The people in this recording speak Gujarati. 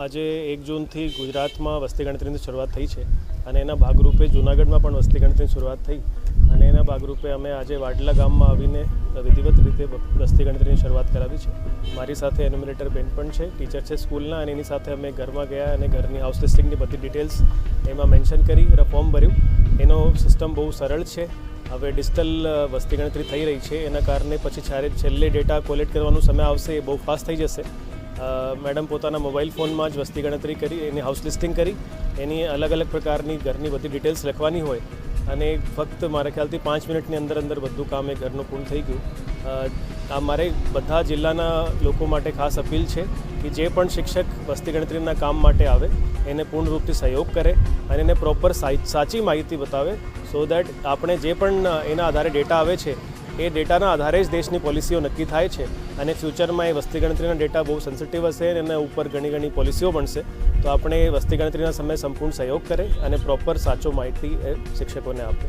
આજે 1 જૂનથી ગુજરાતમાં વસ્તી ગણતરીની શરૂઆત થઈ છે અને એના ભાગરૂપે જૂનાગઢમાં પણ વસ્તી ગણતરીની શરૂઆત થઈ અને એના ભાગરૂપે અમે આજે વાડલા ગામમાં આવીને વિધિવત રીતે વસ્તી ગણતરીની શરૂઆત કરાવી છે. મારી સાથે એન્યુમરેટર બેન પણ છે, ટીચર છે સ્કૂલના, અને એની સાથે અમે ઘરમાં ગયા અને ઘરની હાઉસ લિસ્ટિંગની બધી ડિટેલ્સ એમાં મેન્શન કરી ફોર્મ ભર્યું. એનો સિસ્ટમ બહુ સરળ છે. હવે ડિજિટલ વસ્તી ગણતરી થઈ રહી છે, એના કારણે પછી છેલ્લે ડેટા કોલેક્ટ કરવાનો સમય આવશે એ બહુ ફાસ્ટ થઈ જશે. મેડમ પોતાના મોબાઈલ ફોનમાં જ વસ્તી ગણતરી કરી, એની હાઉસ લિસ્ટિંગ કરી, એની અલગ અલગ પ્રકારની ઘરની બધી ડિટેલ્સ લખવાની હોય અને ફક્ત મારા ખ્યાલથી 5 મિનિટની અંદર બધું કામ એ ઘરનું પૂર્ણ થઈ ગયું. આ મારે બધા જિલ્લાના લોકો માટે ખાસ અપીલ છે કે જે પણ શિક્ષક વસ્તી ગણતરીના કામ માટે આવે એને પૂર્ણ રૂપથી સહયોગ કરે અને એને પ્રોપર સાચી માહિતી બતાવે, સો દેટ આપણે જે પણ એના આધારે ડેટા આવે છે એ ડેટાના આધારે જ દેશની પોલિસીઓ નક્કી થાય છે અને ફ્યુચરમાં એ વસ્તી ગણતરીના ડેટા બહુ સેન્સિટિવ હશે અને એના ઉપર ઘણી પોલિસીઓ બનશે. તો આપણે વસ્તી ગણતરીના સમયે સંપૂર્ણ સહયોગ કરે અને પ્રોપર સાચો માહિતી શિક્ષકોને આપે.